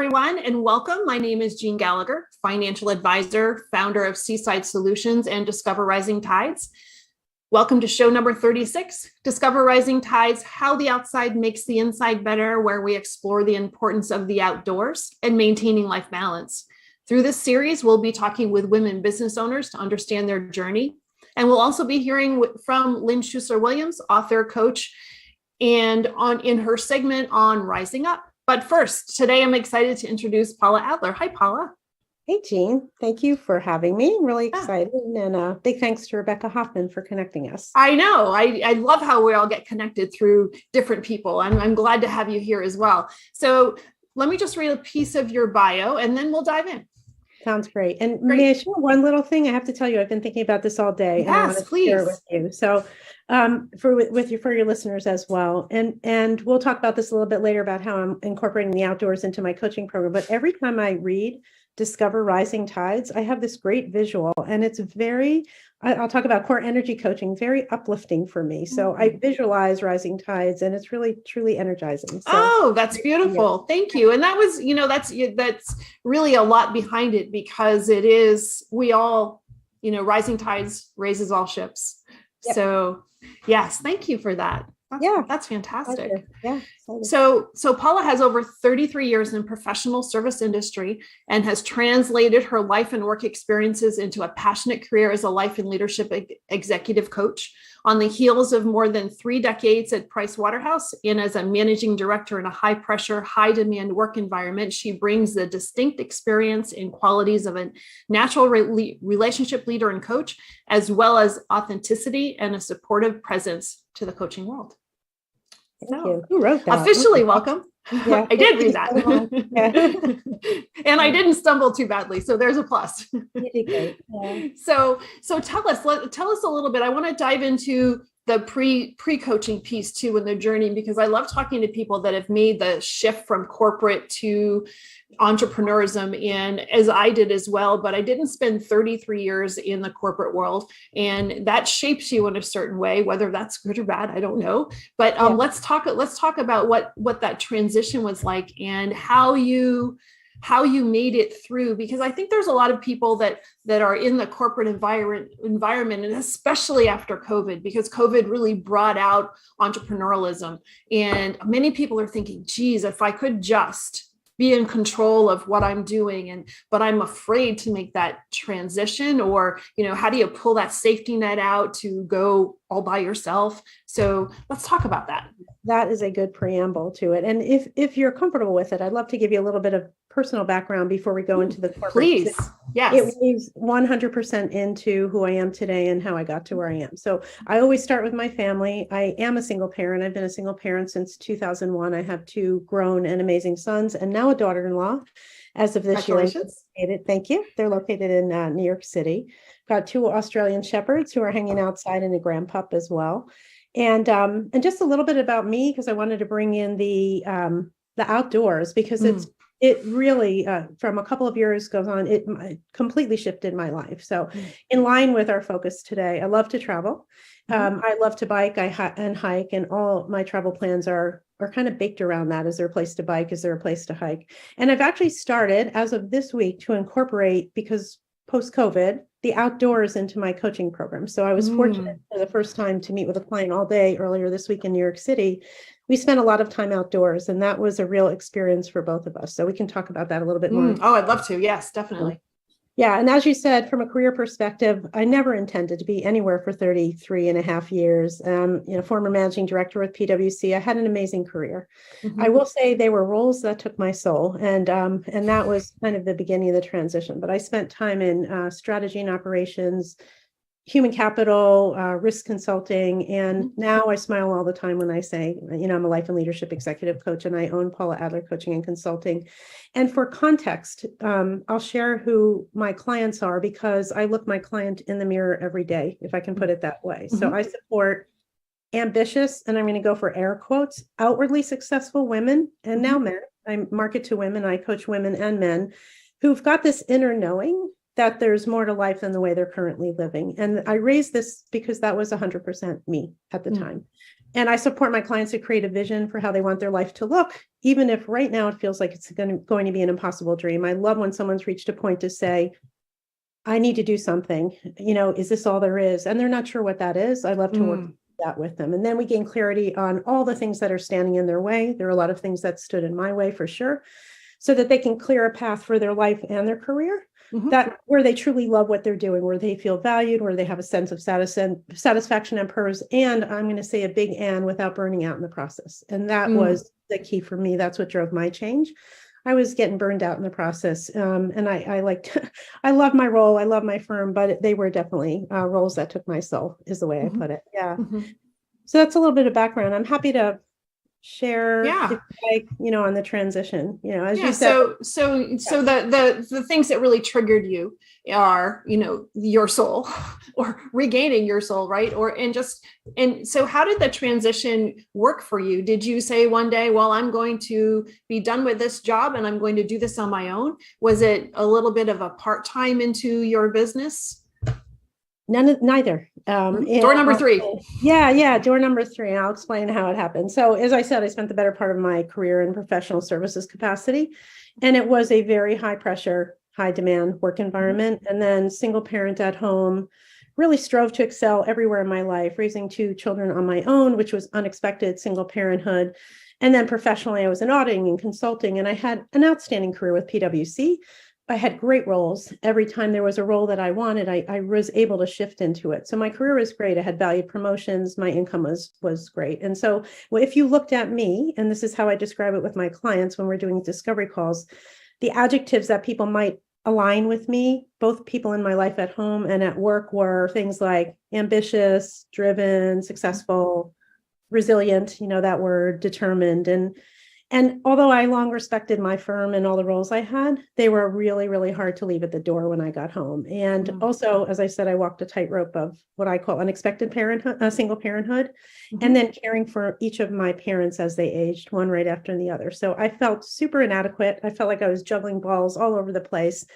everyone, and welcome. My name is Jean Gallagher, financial advisor, founder of Seaside Solutions and Discover Rising Tides. Welcome to show number 36, Discover Rising Tides, How the Outside Makes the Inside Better, where we explore the importance of the outdoors and maintaining life balance. Through this series, we'll be talking with women business owners to understand their journey. And we'll also be hearing from Lynn Schuessler-Williams, author, coach, and in her segment on Rising Up. But first, today I'm excited to introduce Paula Adler. Hi, Paula. Hey, Jean. Thank you for having me. I'm really excited. And big thanks to Rebecca Hoffman for connecting us. I know. I love how we all get connected through different people. I'm glad to have you here as well. So let me just read a piece of your bio and then we'll dive in. Sounds great. And may I share one little thing? I have to tell you, I've been thinking about this all day. Yes, and I want to please. share it with you. So for your listeners as well. And we'll talk about this a little bit later about how I'm incorporating the outdoors into my coaching program. But every time I read Discover Rising Tides, I have this great visual, and it's I'll talk about core energy coaching, very uplifting for me. So I visualize rising tides, and it's really, truly energizing. So, that's beautiful. Thank you. And that was, that's really a lot behind it, because it is, we all, rising tides raises all ships. Yep. So yes, thank you for that. That's fantastic. Yeah. So Paula has over 33 years in professional service industry and has translated her life and work experiences into a passionate career as a life and leadership executive coach. On the heels of more than 3 decades at Price Waterhouse and as a managing director in a high pressure, high demand work environment, she brings the distinct experience and qualities of a natural relationship leader and coach, as well as authenticity and a supportive presence to the coaching world. Thank you. Who wrote that? Officially welcome. Yeah. I did read that. And I didn't stumble too badly. So there's a plus. You did great. Yeah. So tell us a little bit. I want to dive into the pre-coaching piece too in the journey, because I love talking to people that have made the shift from corporate to entrepreneurism, and as I did as well, but I didn't spend 33 years in the corporate world, and that shapes you in a certain way, whether that's good or bad, I don't know. But let's talk about what that transition was like and how you made it through, because I think there's a lot of people that are in the corporate environment, and especially after COVID, because COVID really brought out entrepreneurialism, and many people are thinking, geez, if I could just be in control of what I'm doing, but I'm afraid to make that transition, or, how do you pull that safety net out to go all by yourself? So let's talk about that. That is a good preamble to it. And if you're comfortable with it, I'd love to give you a little bit of personal background before we go into the corporate. Please. Yes. It weaves 100% into who I am today and how I got to where I am. So I always start with my family. I am a single parent. I've been a single parent since 2001. I have 2 grown and amazing sons, and now a daughter-in-law as of this year. Thank you. They're located in New York City. Got 2 Australian Shepherds who are hanging outside, and a grandpup as well. And just a little bit about me, because I wanted to bring in the outdoors, because it really, from a couple of years goes on, it completely shifted my life. So in line with our focus today, I love to travel. I love to bike and hike, and all my travel plans are kind of baked around that. Is there a place to bike? Is there a place to hike? And I've actually started, as of this week, to incorporate, because post-COVID, the outdoors into my coaching program. So I was fortunate for the first time to meet with a client all day earlier this week in New York City. We spent a lot of time outdoors, and that was a real experience for both of us. So we can talk about that a little bit more. Oh, I'd love to. Yes, definitely. Yeah. And as you said, from a career perspective, I never intended to be anywhere for 33 and a half years. Former managing director with PwC. I had an amazing career. I will say they were roles that took my soul. And that was kind of the beginning of the transition. But I spent time in strategy and operations, human capital, risk consulting. And now I smile all the time when I say, I'm a life and leadership executive coach, and I own Paula Adler Coaching and Consulting. And for context, I'll share who my clients are, because I look my client in the mirror every day, if I can put it that way. So I support ambitious, and I'm going to go for air quotes, outwardly successful women, and now men. I market to women. I coach women and men who've got this inner knowing that there's more to life than the way they're currently living. And I raised this because that was 100% me at the time. And I support my clients to create a vision for how they want their life to look, even if right now it feels like it's going to be an impossible dream. I love when someone's reached a point to say, I need to do something, is this all there is? And they're not sure what that is. I love to work that with them. And then we gain clarity on all the things that are standing in their way. There are a lot of things that stood in my way for sure, so that they can clear a path for their life and their career, that where they truly love what they're doing, where they feel valued, where they have a sense of satisfaction and purpose. And I'm going to say a big and without burning out in the process. And that was the key for me. That's what drove my change. I was getting burned out in the process. And I I love my role. I love my firm, but they were definitely roles that took my soul, is the way I put it. Yeah. So that's a little bit of background. I'm happy to share, on the transition, as you said. So the things that really triggered you are, your soul or regaining your soul, right? And so how did the transition work for you? Did you say one day, well, I'm going to be done with this job and I'm going to do this on my own? Was it a little bit of a part-time into your business? Neither. Door number 3. Door number 3. I'll explain how it happened. So as I said, I spent the better part of my career in professional services capacity, and it was a very high pressure, high demand work environment. And then single parent at home, really strove to excel everywhere in my life, raising 2 children on my own, which was unexpected single parenthood. And then professionally, I was in auditing and consulting, and I had an outstanding career with PwC. I had great roles. Every time there was a role that I wanted, I was able to shift into it. So my career was great. I had valued promotions. My income was great. And so if you looked at me, and this is how I describe it with my clients when we're doing discovery calls, the adjectives that people might align with me, both people in my life at home and at work, were things like ambitious, driven, successful, resilient, that word, determined. And although I long respected my firm and all the roles I had, they were really, really hard to leave at the door when I got home. And also, as I said, I walked a tightrope of what I call unexpected parenthood, single parenthood, and then caring for each of my parents as they aged, one right after the other. So I felt super inadequate. I felt like I was juggling balls all over the place.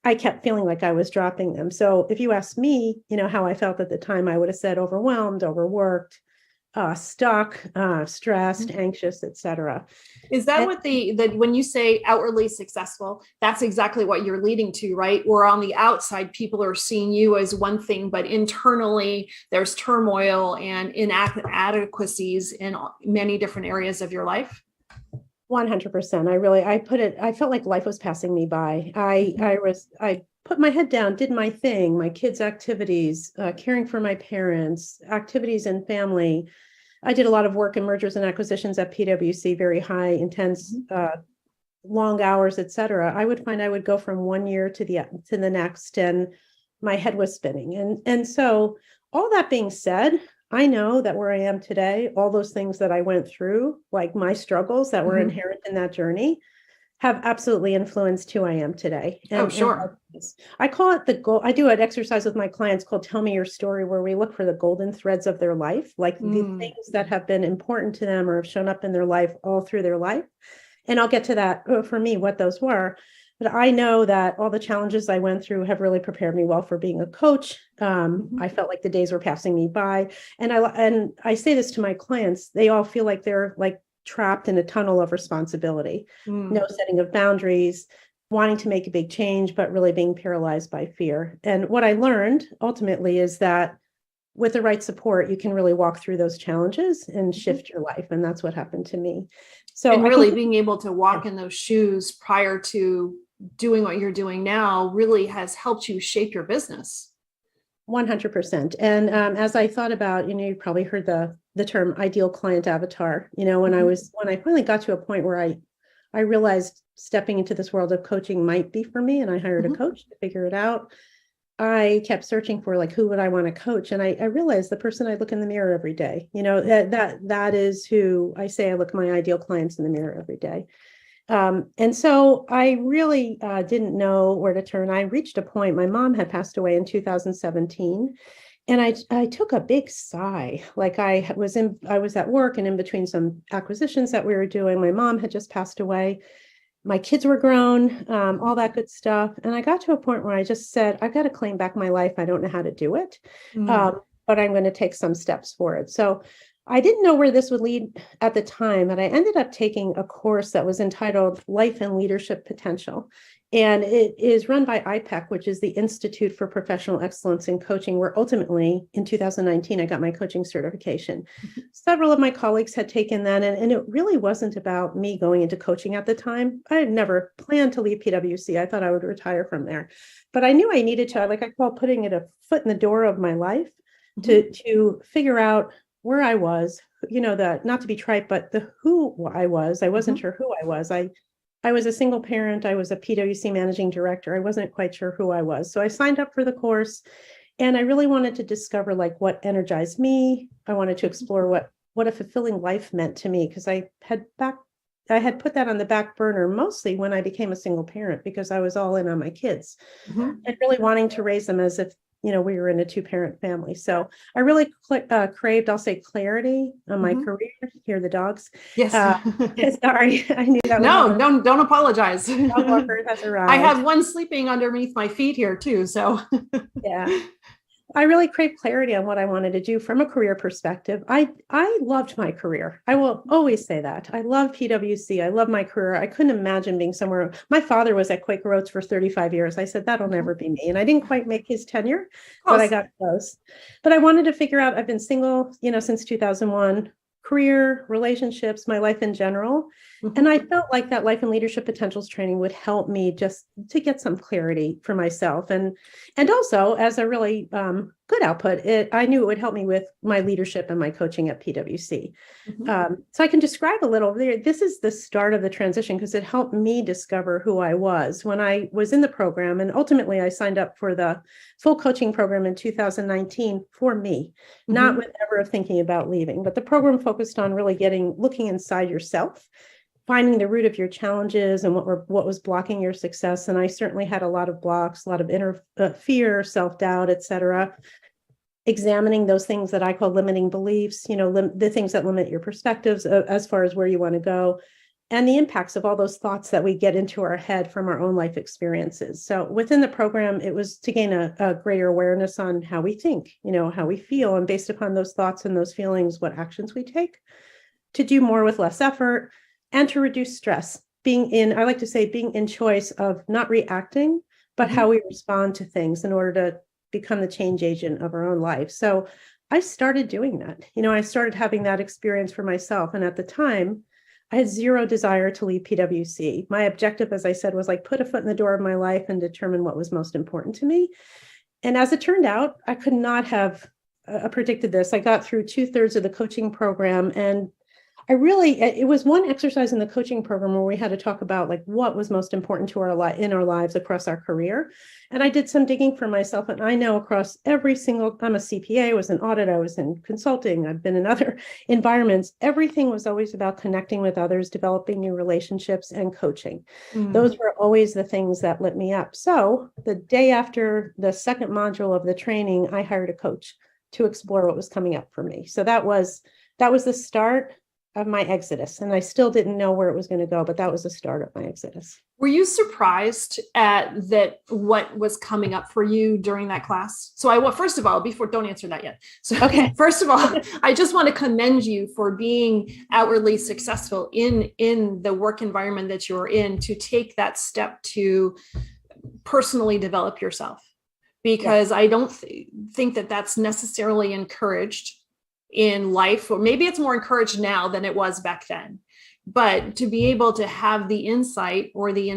I kept feeling like I was dropping them. So if you asked me, how I felt at the time, I would have said overwhelmed, overworked, stuck, stressed, anxious, etc. Is that what when you say outwardly successful, that's exactly what you're leading to, right? Where on the outside, people are seeing you as one thing, but internally there's turmoil and inadequacies in many different areas of your life? 100%. I felt like life was passing me by. I put my head down, did my thing, my kids' activities, caring for my parents, activities and family. I did a lot of work in mergers and acquisitions at PwC, very high, intense, long hours, et cetera. I would find I would go from one year to the next, and my head was spinning. And so all that being said, I know that where I am today, all those things that I went through, like my struggles that were inherent in that journey, have absolutely influenced who I am today. Sure. I call it the goal. I do an exercise with my clients called Tell Me Your Story, where we look for the golden threads of their life, like the things that have been important to them or have shown up in their life all through their life. And I'll get to that for me, what those were. But I know that all the challenges I went through have really prepared me well for being a coach. I felt like the days were passing me by. And I say this to my clients, they all feel like they're like trapped in a tunnel of responsibility, no setting of boundaries, wanting to make a big change, but really being paralyzed by fear. And what I learned ultimately is that with the right support, you can really walk through those challenges and shift your life. And that's what happened to me. So and really being able to walk in those shoes prior to doing what you're doing now really has helped you shape your business. 100%. And as I thought about, you probably heard the term ideal client avatar, when I finally got to a point where I realized stepping into this world of coaching might be for me, and I hired a coach to figure it out. I kept searching for like, who would I want to coach? And I realized the person I look in the mirror every day, that is who I say I look my ideal clients in the mirror every day. And so I really didn't know where to turn. I reached a point, my mom had passed away in 2017. And I took a big sigh, like I was at work and in between some acquisitions that we were doing. My mom had just passed away. my kids were grown, all that good stuff. And I got to a point where I just said, I've got to claim back my life. I don't know how to do it, but I'm going to take some steps for it. So I didn't know where this would lead at the time, but I ended up taking a course that was entitled Life and Leadership Potential. And it is run by IPEC, which is the Institute for Professional Excellence in Coaching, where ultimately in 2019, I got my coaching certification. Several of my colleagues had taken that, and it really wasn't about me going into coaching at the time. I had never planned to leave PwC. I thought I would retire from there, but I knew I needed to, like I call putting it a foot in the door of my life to figure out where I was, not to be trite, but the who I was. I wasn't sure who I was. I was a single parent. I was a PwC managing director. I wasn't quite sure who I was. So I signed up for the course, and I really wanted to discover like what energized me. I wanted to explore what a fulfilling life meant to me, because I had put that on the back burner mostly when I became a single parent, because I was all in on my kids and really wanting to raise them as if we were in a 2-parent family. So I really craved, I'll say, clarity on my career. Hear the dogs. Yes. Sorry, I knew that. No, don't apologize. Dog walker has arrived. I have one sleeping underneath my feet here too. So yeah. I really craved clarity on what I wanted to do from a career perspective. I loved my career. I will always say that. I love PwC. I love my career. I couldn't imagine being somewhere. My father was at Quaker Oats for 35 years. I said, that'll never be me. And I didn't quite make his tenure, but I got close. But I wanted to figure out, I've been single, since 2001, career, relationships, my life in general. And I felt like that life and leadership potentials training would help me just to get some clarity for myself. And also as a really good output, I knew it would help me with my leadership and my coaching at PwC. So I can describe a little there. This is the start of the transition, because it helped me discover who I was when I was in the program. And ultimately I signed up for the full coaching program in 2019 for me, not with ever thinking about leaving, but the program focused on really looking inside yourself, finding the root of your challenges and what was blocking your success. And I certainly had a lot of blocks, a lot of inner fear, self-doubt, et cetera. Examining those things that I call limiting beliefs, the things that limit your perspectives as far as where you want to go, and the impacts of all those thoughts that we get into our head from our own life experiences. So within the program, it was to gain a greater awareness on how we think, how we feel, and based upon those thoughts and those feelings, what actions we take to do more with less effort, and to reduce stress, I like to say, being in choice of not reacting, but how we respond to things in order to become the change agent of our own life. So I started doing that. I started having that experience for myself. And at the time, I had zero desire to leave PwC. My objective, as I said, was like put a foot in the door of my life and determine what was most important to me. And as it turned out, I could not have predicted this. I got through 2/3 of the coaching program, and it was one exercise in the coaching program where we had to talk about like what was most important to in our lives across our career. And I did some digging for myself. And I know across I'm a CPA, I was in audit, I was in consulting, I've been in other environments. Everything was always about connecting with others, developing new relationships, and coaching. Those were always the things that lit me up. So the day after the second module of the training, I hired a coach to explore what was coming up for me. So that was the start of my exodus. And I still didn't know where it was going to go, but that was the start of my exodus. Were you surprised at what was coming up for you during that class? So first of all, don't answer that yet. So okay. First of all, I just want to commend you for being outwardly successful in the work environment that you're in, to take that step to personally develop yourself, because I don't think that that's necessarily encouraged in life, or maybe it's more encouraged now than it was back then. But to be able to have the insight or the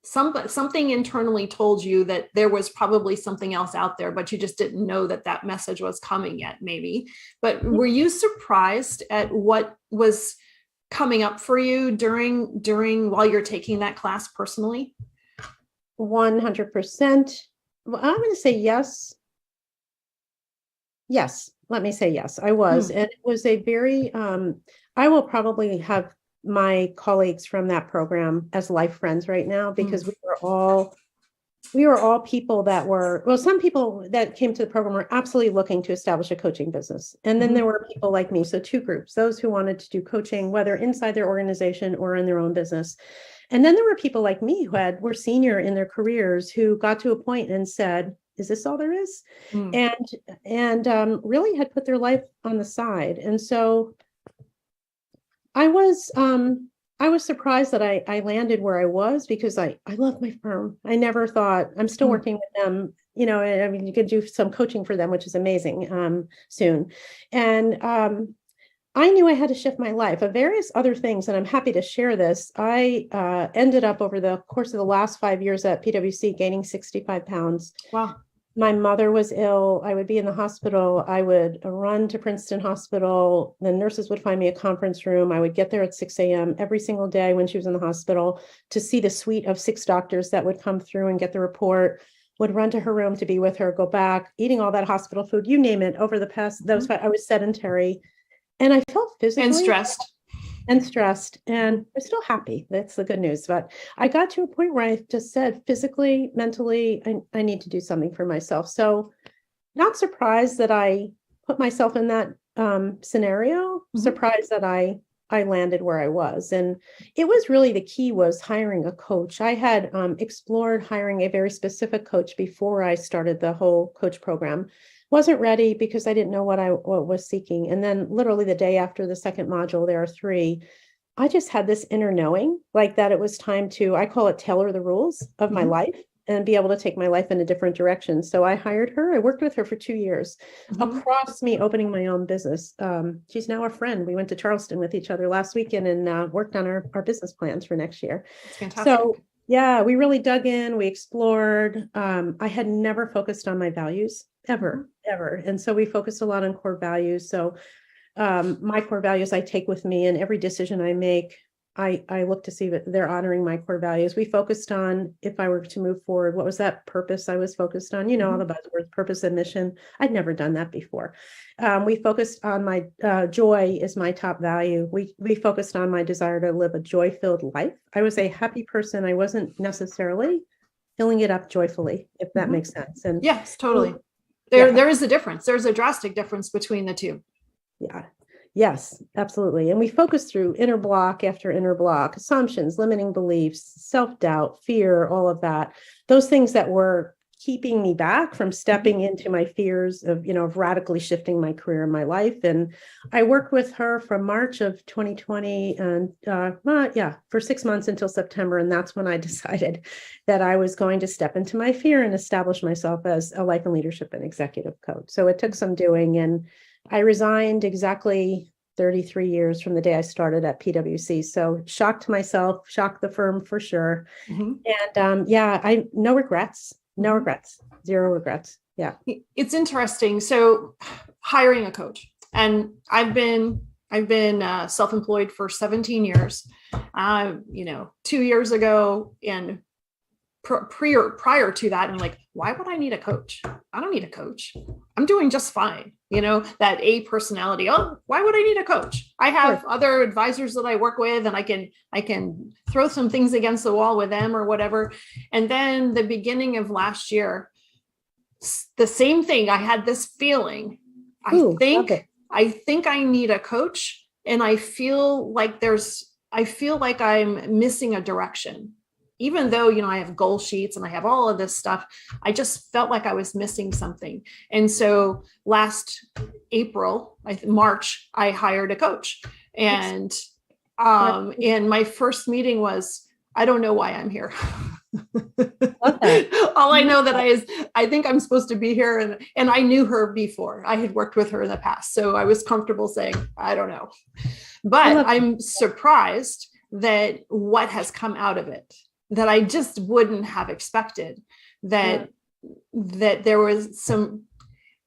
something internally told you that there was probably something else out there, but you just didn't know that message was coming yet, maybe. But were you surprised at what was coming up for you while you're taking that class personally? 100%. Well, I'm going to say yes. Yes. Let me say yes, I was. And it was a very, I will probably have my colleagues from that program as life friends right now, because we were all we were all people that were, well, some people that came to the program were absolutely looking to establish a coaching business. And then there were people like me. So two groups, those who wanted to do coaching, whether inside their organization or in their own business. And then there were people like me who were senior in their careers who got to a point and said, is this all there is? And really had put their life on the side. And so I was surprised that I landed where I was, because I love my firm. I never thought, I'm still working with them. You know, I mean, you could do some coaching for them, which is amazing, soon. And I knew I had to shift my life of various other things. And I'm happy to share this. I ended up over the course of the last 5 years at PwC gaining 65 pounds. Wow. My mother was ill. I would be in the hospital. I would run to Princeton Hospital. The nurses would find me a conference room. I would get there at 6 a.m. every single day when she was in the hospital to see the suite of 6 doctors that would come through and get the report, would run to her room to be with her, go back, eating all that hospital food, you name it. Over the past, I was sedentary, and I felt physically and stressed. And I'm still happy. That's the good news. But I got to a point where I just said, physically, mentally, I need to do something for myself. So not surprised that I put myself in that scenario, surprised that I landed where I was. And it was really, the key was hiring a coach. I had explored hiring a very specific coach before I started the whole coach program. Wasn't ready because I didn't know what I was seeking. And then literally the day after the second module, there are 3, I just had this inner knowing, like that it was time to, I call it, tailor the rules of my life and be able to take my life in a different direction. So I hired her. I worked with her for 2 years across me opening my own business. She's now a friend. We went to Charleston with each other last weekend and worked on our business plans for next year. That's fantastic. So yeah, we really dug in, we explored. I had never focused on my values ever. And so we focused a lot on core values. So my core values I take with me, and every decision I make, I look to see that they're honoring my core values. We focused on, if I were to move forward, what was that purpose I was focused on? You know, all the buzzwords, purpose and mission. I'd never done that before. We focused on my joy is my top value. We focused on my desire to live a joy-filled life. I was a happy person. I wasn't necessarily filling it up joyfully, if that makes sense. And yes, totally. There is a difference. There's a drastic difference between the two. Yeah. Yes, absolutely. And we focus through inner block after inner block, assumptions, limiting beliefs, self-doubt, fear, all of that. Those things that were keeping me back from stepping into my fears of, of radically shifting my career and my life. And I worked with her from March of 2020 and for 6 months until September. And that's when I decided that I was going to step into my fear and establish myself as a life and leadership and executive coach. So it took some doing, and I resigned exactly 33 years from the day I started at PwC. So shocked myself, shocked the firm for sure. And no regrets, 0 regrets. Yeah. It's interesting. So hiring a coach, and I've been self-employed for 17 years, 2 years ago, and prior to that, I'm like, why would I need a coach? I don't need a coach. I'm doing just fine. That A personality. Oh, why would I need a coach? I have other advisors that I work with, and I can throw some things against the wall with them or whatever. And then the beginning of last year, the same thing. I had this feeling. I think I need a coach, and I feel like I'm missing a direction. Even though, I have goal sheets and I have all of this stuff, I just felt like I was missing something. And so last March, I hired a coach. And my first meeting was, I don't know why I'm here. All I know I think I'm supposed to be here. And I knew her before. I had worked with her in the past. So I was comfortable saying, I don't know. But I'm surprised that what has come out of it, that I just wouldn't have expected, that there was some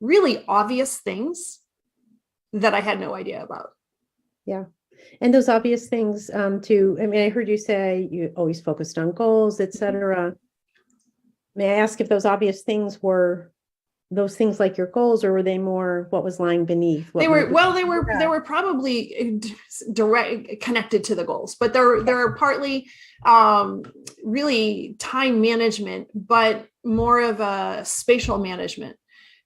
really obvious things that I had no idea about. Yeah. And those obvious things I heard you say you always focused on goals, et cetera. May I ask if those obvious things were those things like your goals, or were they more what was lying beneath? They were probably direct connected to the goals, but they're partly really time management, but more of a spatial management,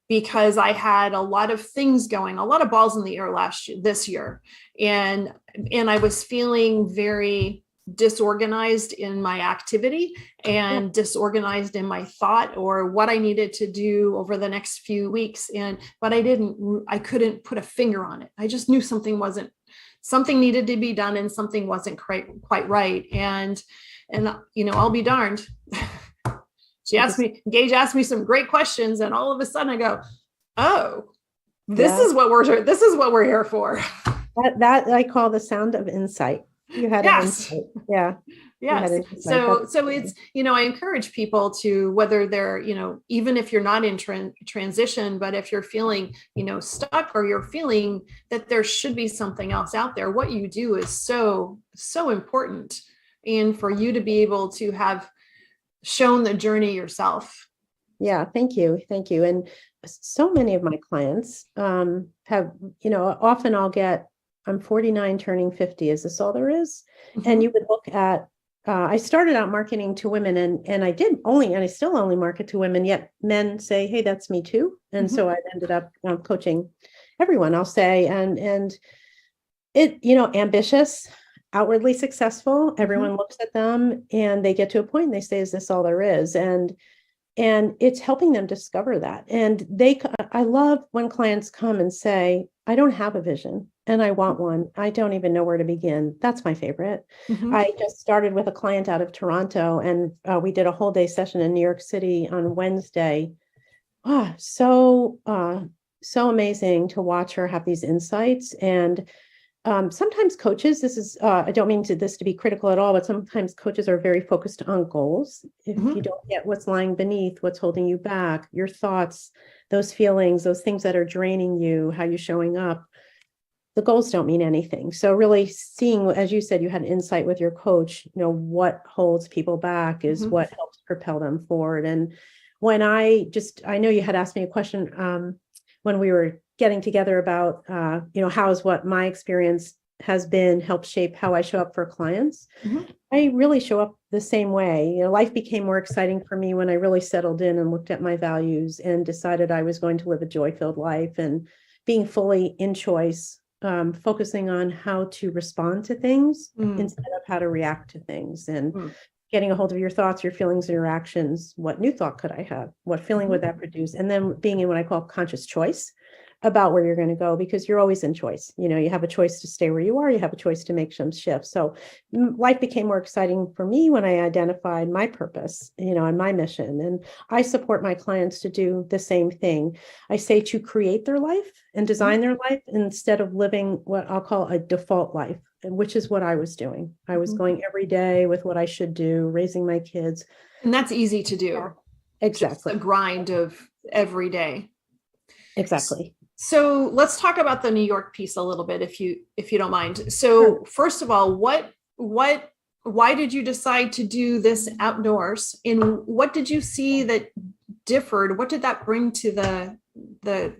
because I had a lot of things going, a lot of balls in the air this year. And I was feeling very disorganized in my activity and disorganized in my thought, or what I needed to do over the next few weeks. But I couldn't put a finger on it. I just knew something needed to be done, and something wasn't quite right. And I'll be darned. Gage asked me some great questions, and all of a sudden I go, oh, this is what we're here for. That I call the sound of insight. You had an insight. Yeah. Yes. So it's, I encourage people to, whether they're, even if you're not in transition, but if you're feeling, stuck, or you're feeling that there should be something else out there, what you do is so, so important. And for you to be able to have shown the journey yourself. Yeah. Thank you. Thank you. And so many of my clients have, often I'm 49 turning 50. Is this all there is? Mm-hmm. And you would look at, I started out marketing to women, and I still only market to women, yet men say, hey, that's me too. And mm-hmm. so I ended up coaching everyone, I'll say, and it, ambitious, outwardly successful. Everyone mm-hmm. looks at them and they get to a point and they say, is this all there is? And it's helping them discover that. And I love when clients come and say, I don't have a vision and I want one. I don't even know where to begin. That's my favorite. Mm-hmm. I just started with a client out of Toronto, and we did a whole day session in New York City on Wednesday. So amazing to watch her have these insights. And sometimes coaches, I don't mean this to be critical at all, but sometimes coaches are very focused on goals. If mm-hmm. you don't get what's lying beneath, what's holding you back, your thoughts, those feelings, those things that are draining you, how you're showing up, the goals don't mean anything. So really seeing, as you said, you had insight with your coach, what holds people back is mm-hmm. what helps propel them forward. And when I know you had asked me a question when we were getting together about, how is what my experience has been helped shape how I show up for clients. Mm-hmm. I really show up the same way. Life became more exciting for me when I really settled in and looked at my values and decided I was going to live a joy-filled life, and being fully in choice, focusing on how to respond to things instead of how to react to things, and getting a hold of your thoughts, your feelings, and your actions. What new thought could I have? What feeling would that produce? And then being in what I call conscious choice about where you're going to go, because you're always in choice. You have a choice to stay where you are. You have a choice to make some shifts. So life became more exciting for me when I identified my purpose, and my mission. And I support my clients to do the same thing. I say to create their life and design their life instead of living what I'll call a default life, which is what I was doing. I was going every day with what I should do, raising my kids. And that's easy to do. Yeah, exactly. Just the grind of every day. Exactly. So let's talk about the New York piece a little bit, if you don't mind. So first of all, why did you decide to do this outdoors, and what did you see that differed? What did that bring to the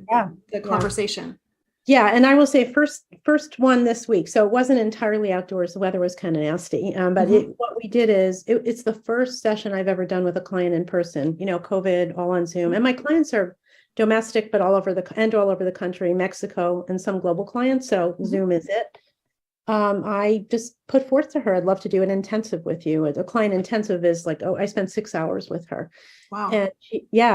conversation? Yeah. And I will say first one this week. So it wasn't entirely outdoors. The weather was kind of nasty. But what we did is it's the first session I've ever done with a client in person, COVID, all on Zoom. And my clients are domestic, but all over the country, Mexico, and some global clients. So Zoom is it. I just put forth to her, I'd love to do an intensive with you. A client intensive is like, I spent 6 hours with her. Wow. And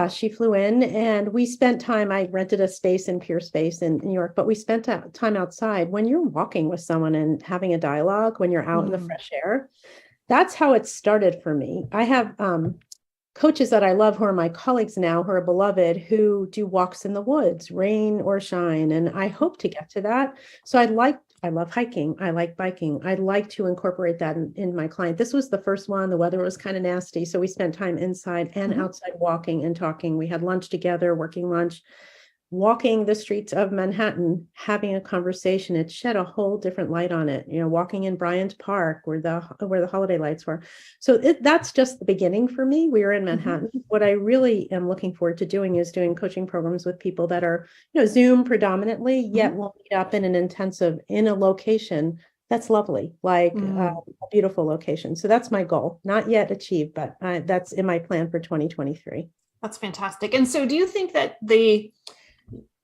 she flew in, and we spent time. I rented a space in Pier Space in New York, but we spent time outside. When you're walking with someone and having a dialogue, when you're out in the fresh air, that's how it started for me. I have coaches that I love who are my colleagues now, who are beloved, who do walks in the woods, rain or shine. And I hope to get to that. So I love hiking. I like biking. I'd like to incorporate that in my client. This was the first one. The weather was kind of nasty. So we spent time inside and outside walking and talking. We had lunch together, working lunch. walking the streets of Manhattan, having a conversation, it shed a whole different light on it. Walking in Bryant Park where the holiday lights were. So that's just the beginning for me. We were in Manhattan. What I really am looking forward to doing is doing coaching programs with people that are, Zoom predominantly, yet we'll meet up in an intensive in a location that's lovely, like a beautiful location. So that's my goal, not yet achieved, but that's in my plan for 2023. That's fantastic. And so do you think that the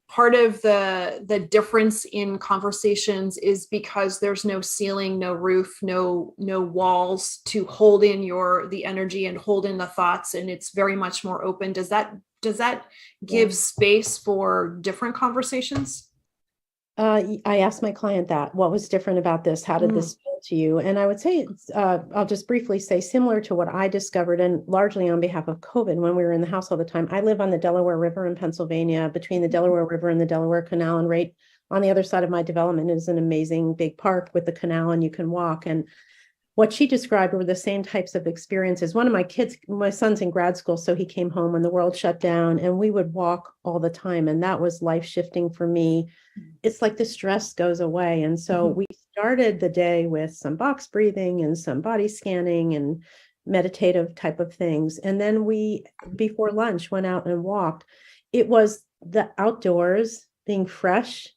part of the difference in conversations is because there's no ceiling, no roof, no walls to hold in the energy and hold in the thoughts, and it's very much more open? Does that give space for different conversations? I asked my client that, what was different about this? How did this feel to you? And I would say, I'll just briefly say, similar to what I discovered, and largely on behalf of COVID, when we were in the house all the time. I live on the Delaware River in Pennsylvania, between the Delaware River and the Delaware Canal, and right on the other side of my development is an amazing big park with the canal, and you can walk. And what she described were the same types of experiences. One of my son's in grad school, so he came home when the world shut down, and we would walk all the time. And that was life shifting for me. It's like the stress goes away. And so we started the day with some box breathing and some body scanning and meditative type of things. And then we, before lunch, went out and walked. It was the outdoors, being fresh,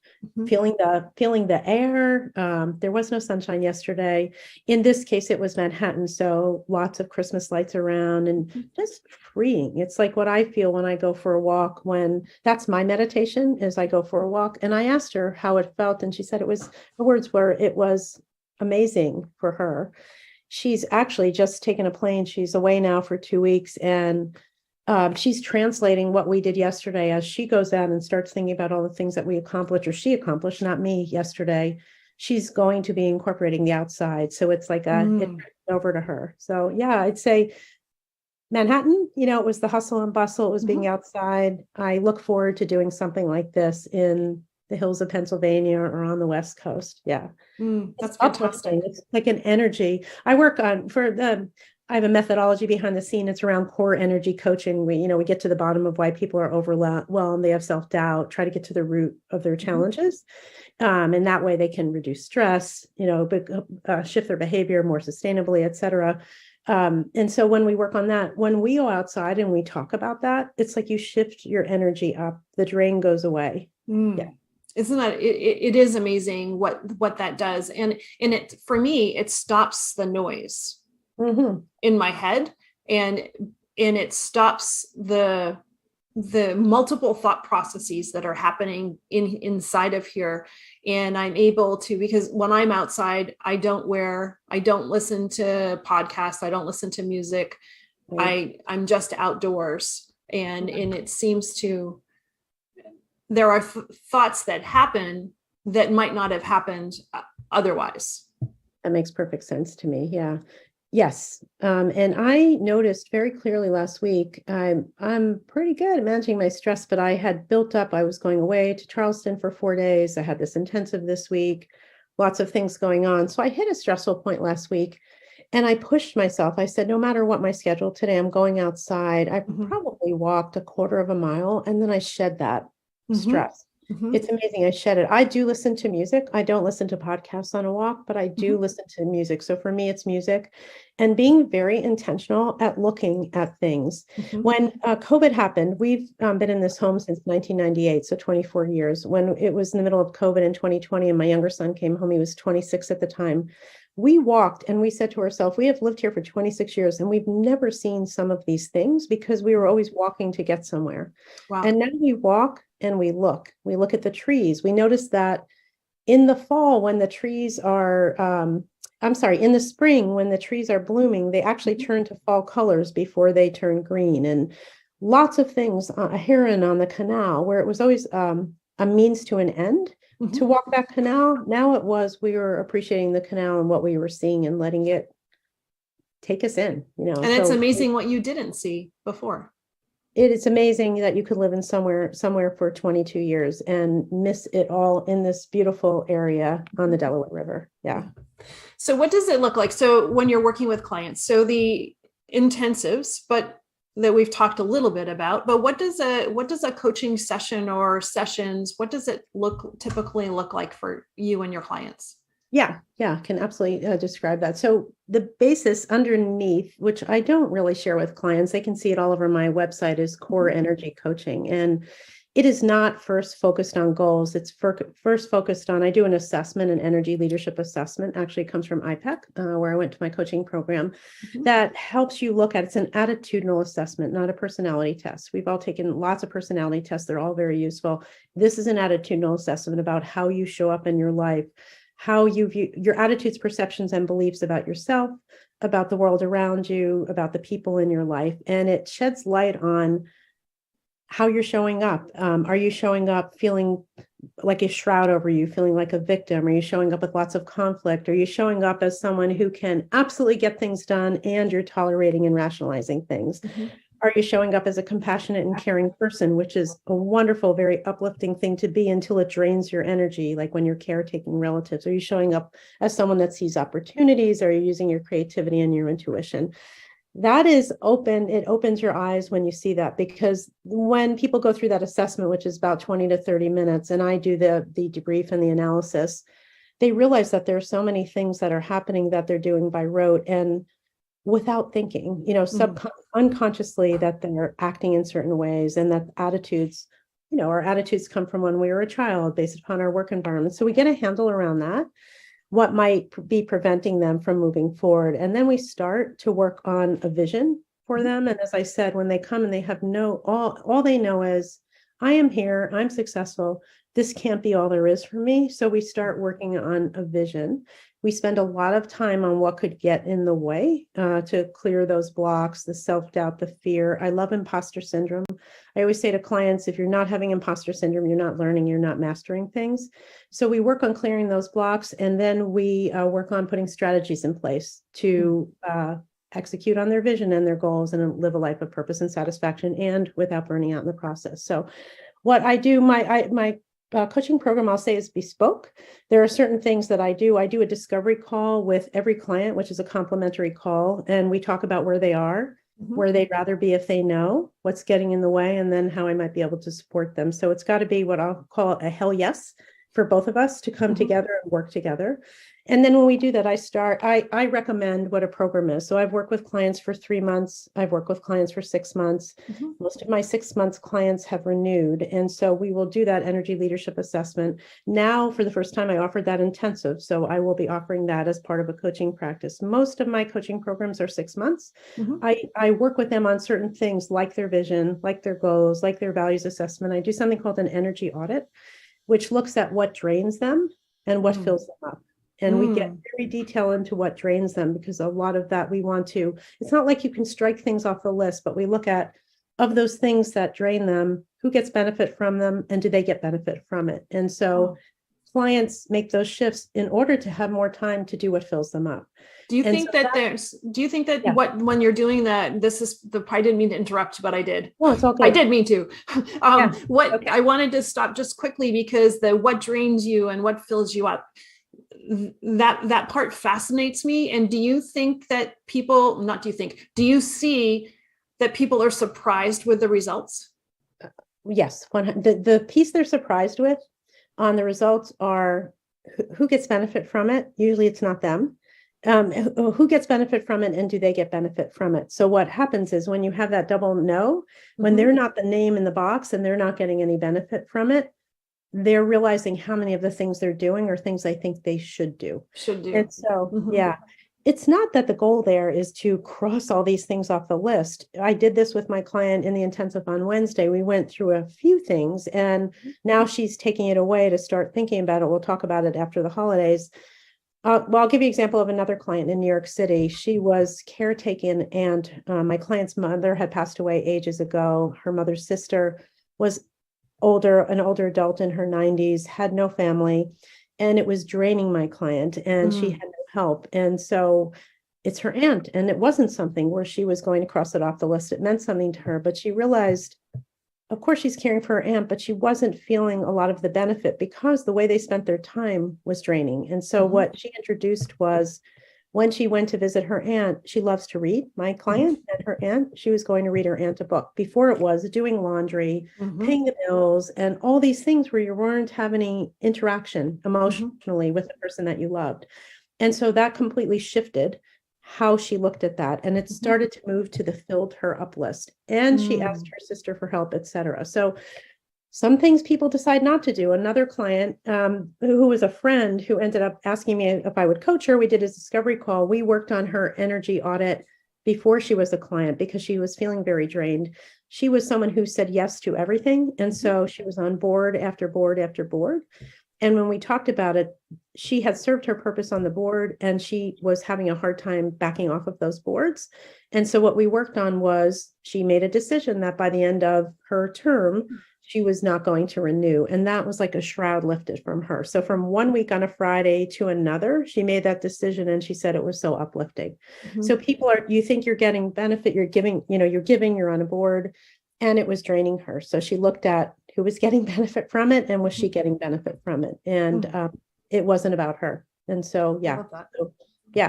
feeling the air. There was no sunshine yesterday. In this case, it was Manhattan, so lots of Christmas lights around, and just freeing. It's like what I feel when I go for a walk. When that's my meditation, is I go for a walk. And I asked her how it felt, and she said her words were, it was amazing for her. She's actually just taken a plane. She's away now for 2 weeks, and she's translating what we did yesterday as she goes out and starts thinking about all the things that we accomplished, or she accomplished, not me, yesterday. She's going to be incorporating the outside. So it's like it over to her. So yeah, I'd say Manhattan, it was the hustle and bustle. It was being outside. I look forward to doing something like this in the hills of Pennsylvania or on the West Coast. Yeah. That's fantastic. It's like an energy. I work on I have a methodology behind the scene. It's around core energy coaching. We get to the bottom of why people are overwhelmed, they have self-doubt, try to get to the root of their challenges. And that way they can reduce stress, shift their behavior more sustainably, et cetera. And so when we work on that, when we go outside and we talk about that, it's like you shift your energy up, the drain goes away. Yeah. Isn't that, it is amazing what that does. And it, for me, it stops the noise in my head, and it stops the multiple thought processes that are happening inside of here. And I'm able to, because when I'm outside, I don't listen to podcasts, I don't listen to music. I'm just outdoors, and it seems to, there are thoughts that happen that might not have happened otherwise. That makes perfect sense to me. Yeah. Yes. And I noticed very clearly last week, I'm pretty good at managing my stress, but I had built up, I was going away to Charleston for 4 days. I had this intensive this week, lots of things going on. So I hit a stressful point last week, and I pushed myself. I said, no matter what my schedule today, I'm going outside. I probably walked a quarter of a mile, and then I shed that stress. It's amazing. I shed it. I do listen to music. I don't listen to podcasts on a walk, but I do listen to music. So for me, it's music, and being very intentional at looking at things. When COVID happened, we've been in this home since 1998, so 24 years. When it was in the middle of COVID in 2020, and my younger son came home, he was 26 at the time. We walked and we said to ourselves, we have lived here for 26 years and we've never seen some of these things because we were always walking to get somewhere. Wow. And now we walk and we look at the trees. We notice that in the fall, when the trees are, in the spring, when the trees are blooming, they actually turn to fall colors before they turn green. And lots of things, a heron on the canal, where it was always a means to an end. To walk that canal. Now we were appreciating the canal and what we were seeing and letting it take us in, And it's amazing what you didn't see before. It is amazing that you could live in somewhere for 22 years and miss it all in this beautiful area on the Delaware River. Yeah. So what does it look like? So when you're working with clients, so the intensives, but that we've talked a little bit about, but what does a coaching session or sessions, what does it typically look like for you and your clients? Yeah, can absolutely describe that. So the basis underneath, which I don't really share with clients, they can see it all over my website, is core energy coaching. And it is not first focused on goals. It's first focused on, I do an assessment, an energy leadership assessment, actually comes from IPEC, where I went to my coaching program, that helps you look at, it's an attitudinal assessment, not a personality test. We've all taken lots of personality tests. They're all very useful. This is an attitudinal assessment about how you show up in your life, how you view your attitudes, perceptions, and beliefs about yourself, about the world around you, about the people in your life. And it sheds light on how you're showing up. Are you showing up feeling like a shroud over you, feeling like a victim? Are you showing up with lots of conflict? Are you showing up as someone who can absolutely get things done and you're tolerating and rationalizing things? Are you showing up as a compassionate and caring person, which is a wonderful, very uplifting thing to be until it drains your energy, like when you're caretaking relatives? Are you showing up as someone that sees opportunities? Are you using your creativity and your intuition? That is open. It opens your eyes when you see that, because when people go through that assessment, which is about 20 to 30 minutes, and I do the debrief and the analysis, they realize that there are so many things that are happening that they're doing by rote and without thinking, unconsciously, that they're acting in certain ways, and that attitudes, our attitudes come from when we were a child based upon our work environment. So we get a handle around that, what might be preventing them from moving forward. And then we start to work on a vision for them. And as I said, when they come and they have all they know is, I am here, I'm successful, this can't be all there is for me. So we start working on a vision. We spend a lot of time on what could get in the way to clear those blocks, the self-doubt, the fear. I love imposter syndrome. I always say to clients, if you're not having imposter syndrome, you're not learning, you're not mastering things. So we work on clearing those blocks, and then we work on putting strategies in place to execute on their vision and their goals and live a life of purpose and satisfaction, and without burning out in the process. So what I do, my coaching program, I'll say, is bespoke. There are certain things that I do. I do a discovery call with every client, which is a complimentary call. And we talk about where they are, where they'd rather be if they know, what's getting in the way, and then how I might be able to support them. So it's got to be what I'll call a hell yes for both of us to come together and work together. And then when we do that, I recommend what a program is. So I've worked with clients for 3 months. I've worked with clients for 6 months. Most of my 6 months clients have renewed. And so we will do that energy leadership assessment. Now, for the first time, I offered that intensive. So I will be offering that as part of a coaching practice. Most of my coaching programs are 6 months. I work with them on certain things like their vision, like their goals, like their values assessment. I do something called an energy audit, which looks at what drains them and what fills them up. And we get very detailed into what drains them, because a lot of that it's not like you can strike things off the list, but we look at, of those things that drain them, who gets benefit from them, and do they get benefit from it? And so clients make those shifts in order to have more time to do what fills them up. Do you think that when you're doing that, I didn't mean to interrupt, but I did. No, it's all good. I did mean to. I wanted to stop just quickly, because what drains you and what fills you up, that part fascinates me. And do you think that do you see that people are surprised with the results? Yes. The piece they're surprised with on the results are who gets benefit from it. Usually it's not them. Who gets benefit from it, and do they get benefit from it? So what happens is, when you have that double no, when they're not the name in the box and they're not getting any benefit from it, they're realizing how many of the things they're doing are things I think they should do. And so, it's not that the goal there is to cross all these things off the list. I did this with my client in the intensive on Wednesday. We went through a few things, and now she's taking it away to start thinking about it. We'll talk about it after the holidays. I'll give you an example of another client in New York City. She was caretaking, and my client's mother had passed away ages ago. Her mother's sister was an older adult in her 90s, had no family, and it was draining my client, and she had no help. And so it's her aunt, and it wasn't something where she was going to cross it off the list. It meant something to her, but she realized, of course, she's caring for her aunt, but she wasn't feeling a lot of the benefit because the way they spent their time was draining. And so what she introduced was, When she went to visit her aunt, she loves to read. My client and her aunt, she was going to read her aunt a book. Before it was doing laundry, paying the bills, and all these things where you weren't having any interaction emotionally with the person that you loved. And so that completely shifted how she looked at that. And it started to move to the filled her up list. And she asked her sister for help, etc. So some things people decide not to do. Another client who was a friend who ended up asking me if I would coach her, we did a discovery call. We worked on her energy audit before she was a client because she was feeling very drained. She was someone who said yes to everything. And so she was on board after board after board. And when we talked about it, she had served her purpose on the board and she was having a hard time backing off of those boards. And so what we worked on was she made a decision that by the end of her term, she was not going to renew. And that was like a shroud lifted from her. So from 1 week on a Friday to another, she made that decision and she said it was so uplifting. So people you think you're getting benefit, you're giving, you're on a board, and it was draining her. So she looked at who was getting benefit from it and was she getting benefit from it? And it wasn't about her. And so,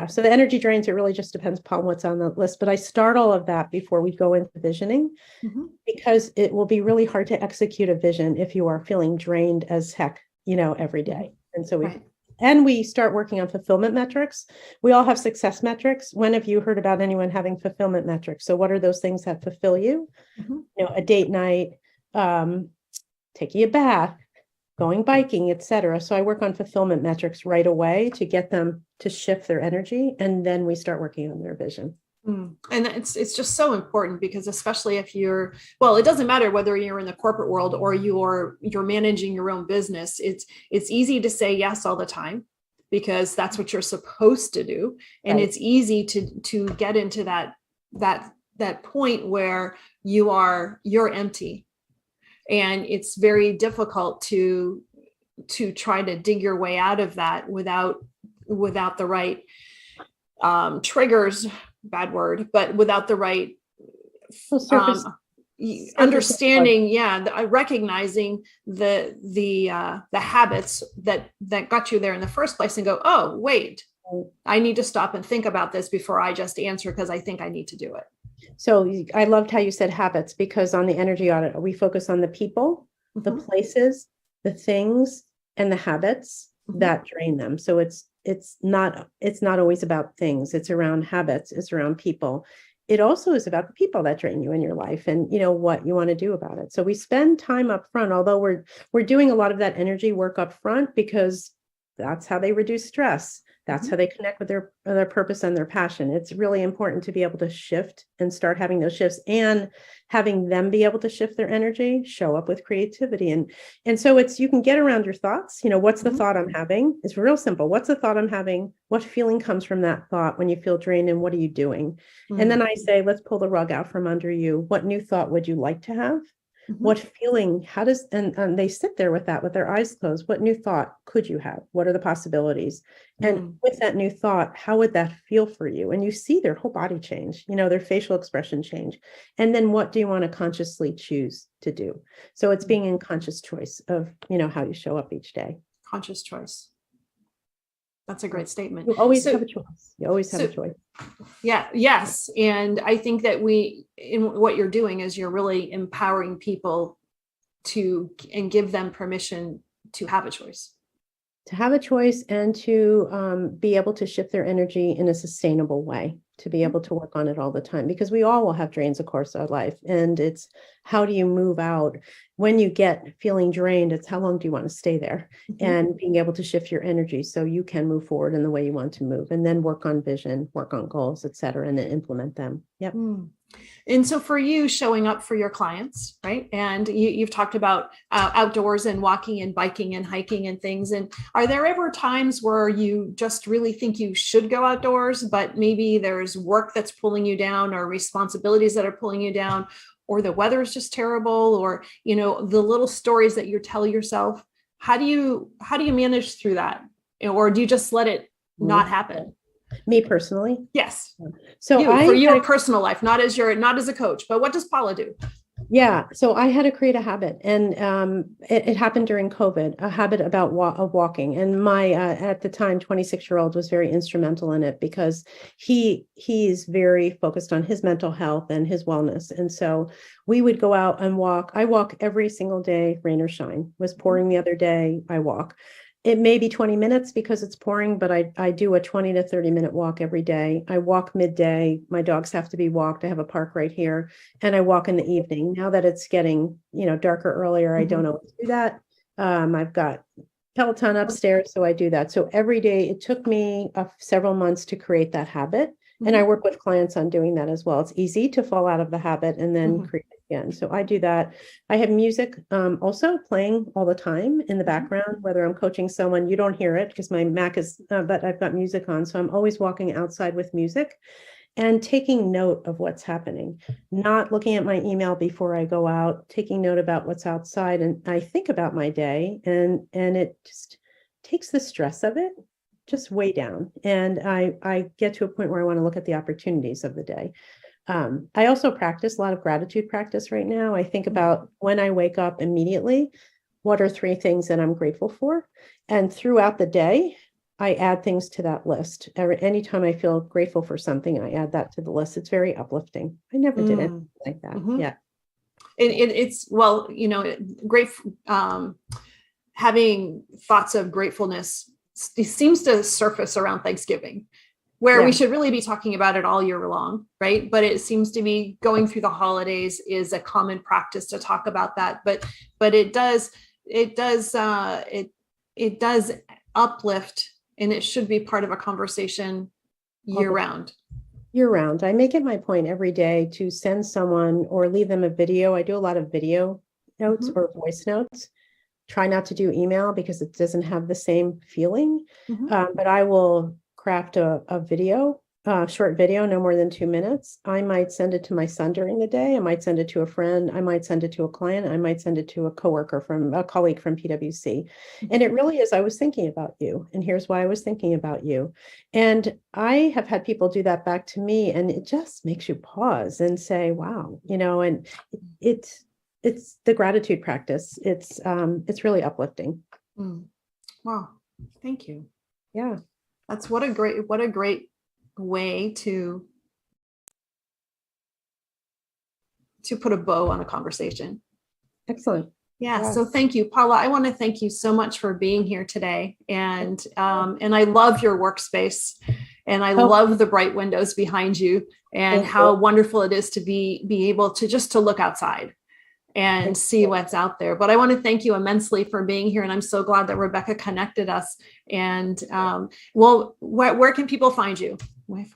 so the energy drains, it really just depends upon what's on the list. But I start all of that before we go into visioning because it will be really hard to execute a vision if you are feeling drained as heck, every day. And so we start working on fulfillment metrics. We all have success metrics. When have you heard about anyone having fulfillment metrics? So what are those things that fulfill you? A date night, taking a bath, going biking, etc. So I work on fulfillment metrics right away to get them to shift their energy. And then we start working on their vision. And it's just so important because especially if it doesn't matter whether you're in the corporate world or you're managing your own business. It's easy to say yes all the time because that's what you're supposed to do. And it's easy to get into that point where you're empty. And it's very difficult to try to dig your way out of that without the right triggers, bad word, but without the right understanding, recognizing the habits that got you there in the first place and go, oh, wait, I need to stop and think about this before I just answer because I think I need to do it. So I loved how you said habits, because on the energy audit, we focus on the people, the places, the things, and the habits that drain them. So it's not always about things. It's around habits. It's around people. It also is about the people that drain you in your life and what you want to do about it. So we spend time up front, although we're doing a lot of that energy work up front because that's how they reduce stress. That's how they connect with their purpose and their passion. It's really important to be able to shift and start having those shifts and having them be able to shift their energy, show up with creativity. And so you can get around your thoughts. What's the thought I'm having? It's real simple. What's the thought I'm having? What feeling comes from that thought when you feel drained and what are you doing? And then I say, let's pull the rug out from under you. What new thought would you like to have? What feeling, and they sit there with that with their eyes closed. What new thought could you have? What are the possibilities? And with that new thought, how would that feel for you? And you see their whole body change, their facial expression change. And then what do you want to consciously choose to do? So it's being in conscious choice of, how you show up each day. Conscious choice. That's a great statement. You always have a choice. You always have a choice. Yeah. Yes. And I think that in what you're doing is you're really empowering people and give them permission to have a choice. To have a choice and to be able to shift their energy in a sustainable way, to be able to work on it all the time, because we all will have drains, of course, our life. And it's how do you move out when you get feeling drained? It's how long do you want to stay there and being able to shift your energy so you can move forward in the way you want to move, and then work on vision, work on goals, et cetera, and then implement them. Yep. And so for you showing up for your clients, right? And you've talked about outdoors and walking and biking and hiking and things. And are there ever times where you just really think you should go outdoors, but maybe there's work that's pulling you down or responsibilities that are pulling you down, or the weather is just terrible, or, the little stories that you tell yourself? How do you manage through that? Or do you just let it not happen? Me personally? Yes. So for your personal life, not as a coach, but what does Paula do? Yeah. So I had to create a habit, and it happened during COVID, a habit of walking. And my at the time 26-year-old was very instrumental in it because he's very focused on his mental health and his wellness. And so we would go out and walk. I walk every single day, rain or shine. It was pouring the other day, I walk. It may be 20 minutes because it's pouring, but I do a 20 to 30-minute walk every day. I walk midday. My dogs have to be walked. I have a park right here, and I walk in the evening. Now that it's getting, darker earlier, I don't always do that. I've got Peloton upstairs, so I do that. So every day, it took me several months to create that habit. And I work with clients on doing that as well. It's easy to fall out of the habit and then create it again. So I do that. I have music also playing all the time in the background, whether I'm coaching someone. You don't hear it because my Mac is, but I've got music on. So I'm always walking outside with music and taking note of what's happening, not looking at my email before I go out, taking note about what's outside. And I think about my day, and it just takes the stress of it just way down. And I get to a point where I want to look at the opportunities of the day. I also practice a lot of gratitude practice right now. I think about when I wake up immediately, what are 3 things that I'm grateful for? And throughout the day, I add things to that list. Anytime I feel grateful for something, I add that to the list. It's very uplifting. I never did anything like that. Yeah. It's, well, great. Having thoughts of gratefulness seems to surface around Thanksgiving, where we should really be talking about it all year long, right? But it seems to be going through the holidays is a common practice to talk about that. But it does uplift, and it should be part of a conversation year round. Year round. I make it my point every day to send someone or leave them a video. I do a lot of video notes or voice notes. Try not to do email because it doesn't have the same feeling. But I will craft a video, short video, no more than 2 minutes. I might send it to my son during the day. I might send it to a friend. I might send it to a client. I might send it to a colleague from PwC. And it really is, I was thinking about you, and here's why I was thinking about you. And I have had people do that back to me, and it just makes you pause and say, wow, and it's the gratitude practice. It's really uplifting. Wow. Thank you. Yeah. That's what a great way to put a bow on a conversation. Excellent. Yeah. So thank you, Paula. I want to thank you so much for being here today. And I love your workspace, and I love the bright windows behind you, and how wonderful it is to be able to just look outside and see what's out there. But I want to thank you immensely for being here. And I'm so glad that Rebecca connected us. And where can people find you?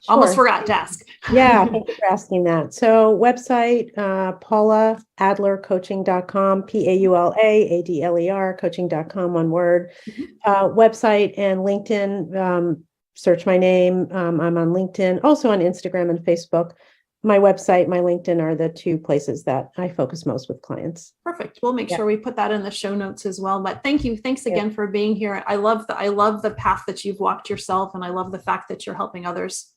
Almost forgot to ask. Yeah, thank you for asking that. So website, paulaadlercoaching.com, PAULAADLER coaching.com, one word. Website and LinkedIn, search my name. I'm on LinkedIn, also on Instagram and Facebook. My website, my LinkedIn are the 2 places that I focus most with clients. Perfect. We'll make sure we put that in the show notes as well. But thank you. Thanks again for being here. I love the path that you've walked yourself, and I love the fact that you're helping others.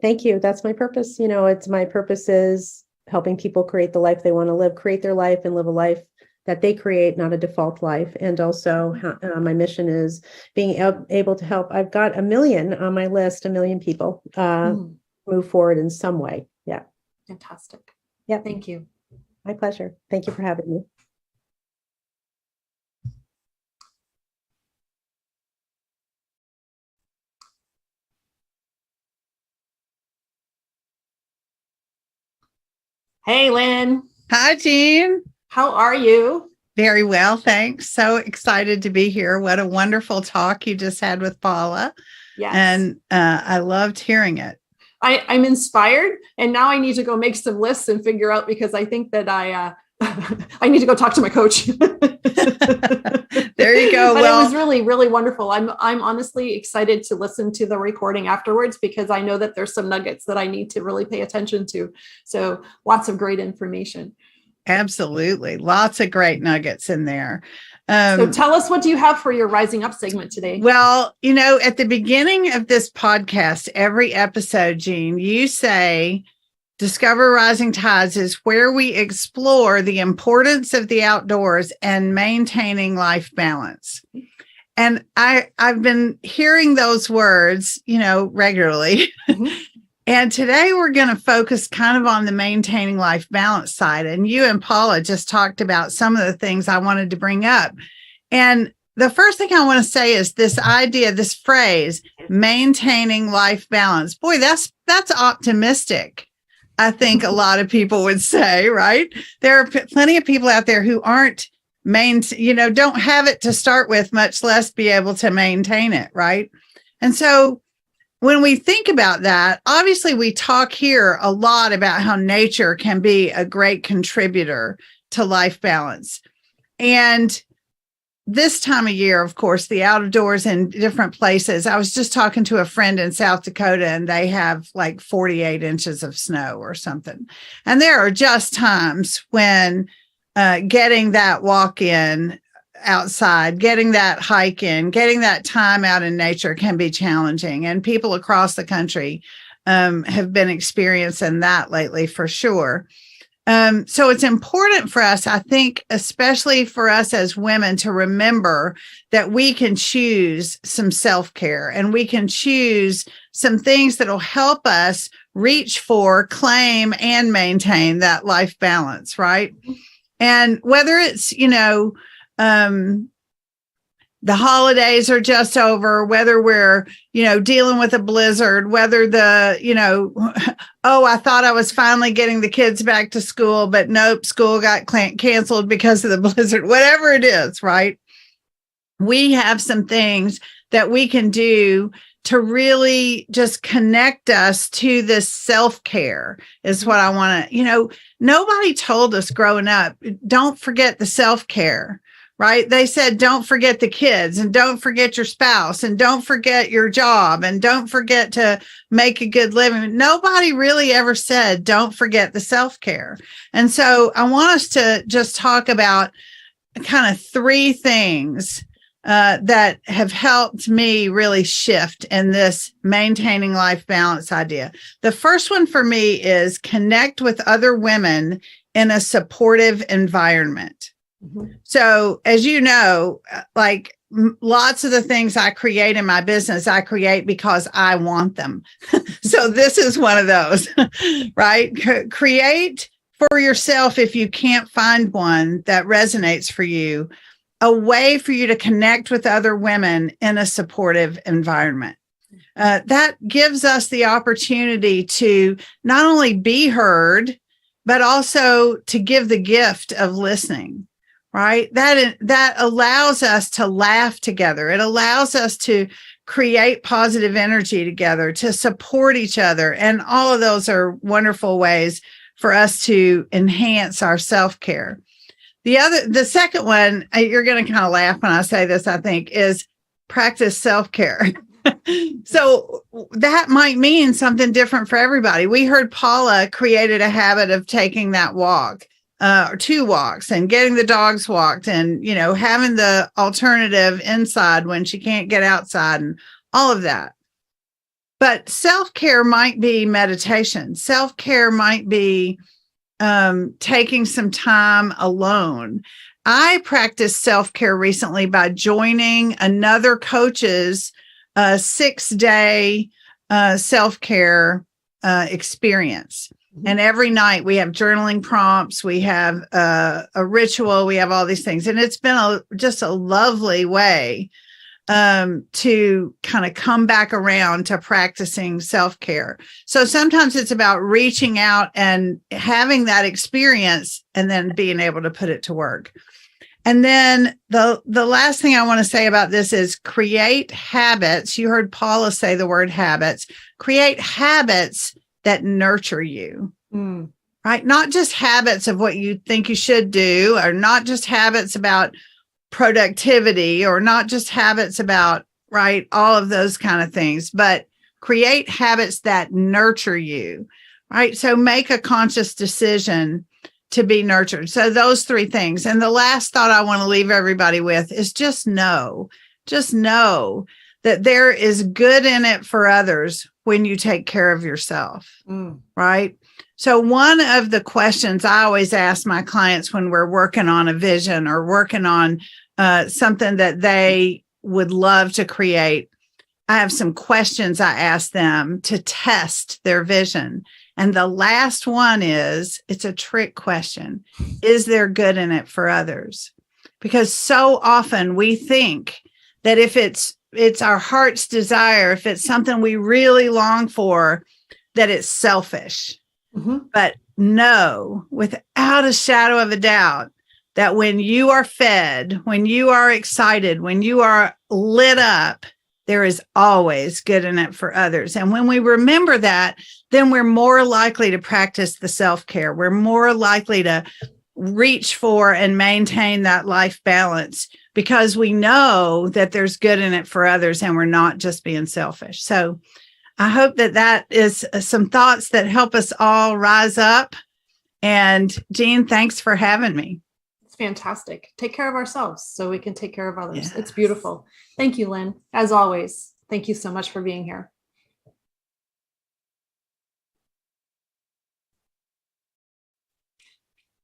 Thank you. That's my purpose. It's my purpose is helping people create the life they want to live, create their life and live a life that they create, not a default life. And also my mission is being able to help. I've got 1 million on my list, 1 million people move forward in some way. Yeah. Fantastic. Yeah. Thank you. My pleasure. Thank you for having me. Hey, Lynn. Hi, Jean. How are you? Very well, thanks. So excited to be here. What a wonderful talk you just had with Paula. Yes. And I loved hearing it. I'm inspired, and now I need to go make some lists and figure out, because I think that I need to go talk to my coach. There you go. But well, it was really, really wonderful. I'm honestly excited to listen to the recording afterwards, because I know that there's some nuggets that I need to really pay attention to. So lots of great information. Absolutely. Lots of great nuggets in there. So tell us, what do you have for your Rising Up segment today? Well, at the beginning of this podcast, every episode, Jean, you say, Discover Rising Tides is where we explore the importance of the outdoors and maintaining life balance. And I've been hearing those words, regularly. Mm-hmm. And today we're going to focus kind of on the maintaining life balance side. And you and Paula just talked about some of the things I wanted to bring up. And the first thing I want to say is this idea, this phrase, maintaining life balance. Boy, that's optimistic. I think a lot of people would say, right? There are plenty of people out there who aren't don't have it to start with, much less be able to maintain it, right? And so when we think about that, obviously we talk here a lot about how nature can be a great contributor to life balance. And this time of year, of course, the outdoors in different places. I was just talking to a friend in South Dakota, and they have like 48 inches of snow or something. And there are just times when getting that walk in outside, getting that hike in, getting that time out in nature can be challenging. And people across the country have been experiencing that lately for sure. So it's important for us, I think, especially for us as women, to remember that we can choose some self-care and we can choose some things that will help us reach for, claim, and maintain that life balance, right? And whether it's, the holidays are just over, whether we're, dealing with a blizzard, whether I thought I was finally getting the kids back to school, but nope, school got canceled because of the blizzard, whatever it is, right? We have some things that we can do to really just connect us to this self-care is what I want to, nobody told us growing up, don't forget the self-care. Right? They said, don't forget the kids and don't forget your spouse and don't forget your job and don't forget to make a good living. Nobody really ever said, don't forget the self-care. And so I want us to just talk about kind of three things that have helped me really shift in this maintaining life balance idea. The first one for me is connect with other women in a supportive environment. Mm-hmm. So, as you know, like lots of the things I create in my business, I create because I want them. So this is one of those, right? Create for yourself, if you can't find one that resonates for you, a way for you to connect with other women in a supportive environment. That gives us the opportunity to not only be heard, but also to give the gift of listening. Right? That allows us to laugh together. It allows us to create positive energy together, to support each other. And all of those are wonderful ways for us to enhance our self-care. The second one, you're going to kind of laugh when I say this, I think, is practice self-care. So that might mean something different for everybody. We heard Paula created a habit of taking that walk. Or 2 walks and getting the dogs walked and, having the alternative inside when she can't get outside and all of that. But self-care might be meditation. Self-care might be taking some time alone. I practiced self-care recently by joining another coach's 6-day self-care experience. And every night we have journaling prompts, we have a ritual, we have all these things. And it's been just a lovely way to kind of come back around to practicing self-care. So sometimes it's about reaching out and having that experience and then being able to put it to work. And then the last thing I want to say about this is create habits. You heard Paula say the word habits. Create habits that nurture you, right? Not just habits of what you think you should do, or not just habits about productivity, or not just habits about, right, all of those kind of things, but create habits that nurture you, right? So make a conscious decision to be nurtured. So those 3 things. And the last thought I want to leave everybody with is just know that there is good in it for others when you take care of yourself, right? So one of the questions I always ask my clients when we're working on a vision or working on something that they would love to create, I have some questions I ask them to test their vision. And the last one is, it's a trick question. Is there good in it for others? Because so often we think that if it's our heart's desire, if it's something we really long for, that it's selfish. Mm-hmm. But no, without a shadow of a doubt, that when you are fed, when you are excited, when you are lit up, there is always good in it for others. And when we remember that, then we're more likely to practice the self-care. We're more likely to reach for and maintain that life balance because we know that there's good in it for others and we're not just being selfish. So I hope that is some thoughts that help us all rise up. And Jean, thanks for having me. It's fantastic. Take care of ourselves so we can take care of others. Yes. It's beautiful. Thank you, Lynn. As always, thank you so much for being here.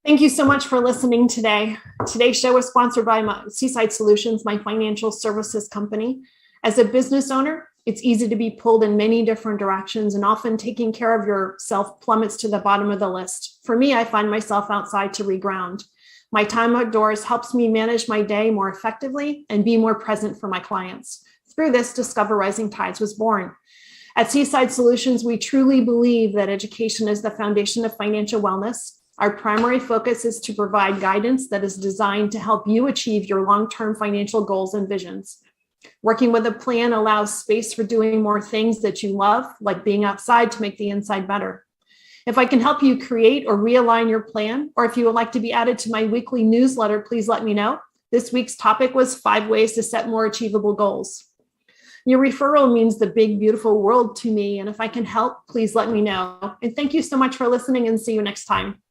Thank you so much for listening today. Today's show was sponsored by Seaside Solutions, my financial services company. As a business owner, it's easy to be pulled in many different directions, and often taking care of yourself plummets to the bottom of the list. For me, I find myself outside to reground. My time outdoors helps me manage my day more effectively and be more present for my clients. Through this, Discover Rising Tides was born. At Seaside Solutions, we truly believe that education is the foundation of financial wellness. Our primary focus is to provide guidance that is designed to help you achieve your long-term financial goals and visions. Working with a plan allows space for doing more things that you love, like being outside to make the inside better. If I can help you create or realign your plan, or if you would like to be added to my weekly newsletter, please let me know. This week's topic was 5 ways to set more achievable goals. Your referral means the big, beautiful world to me. And if I can help, please let me know. And thank you so much for listening, and see you next time.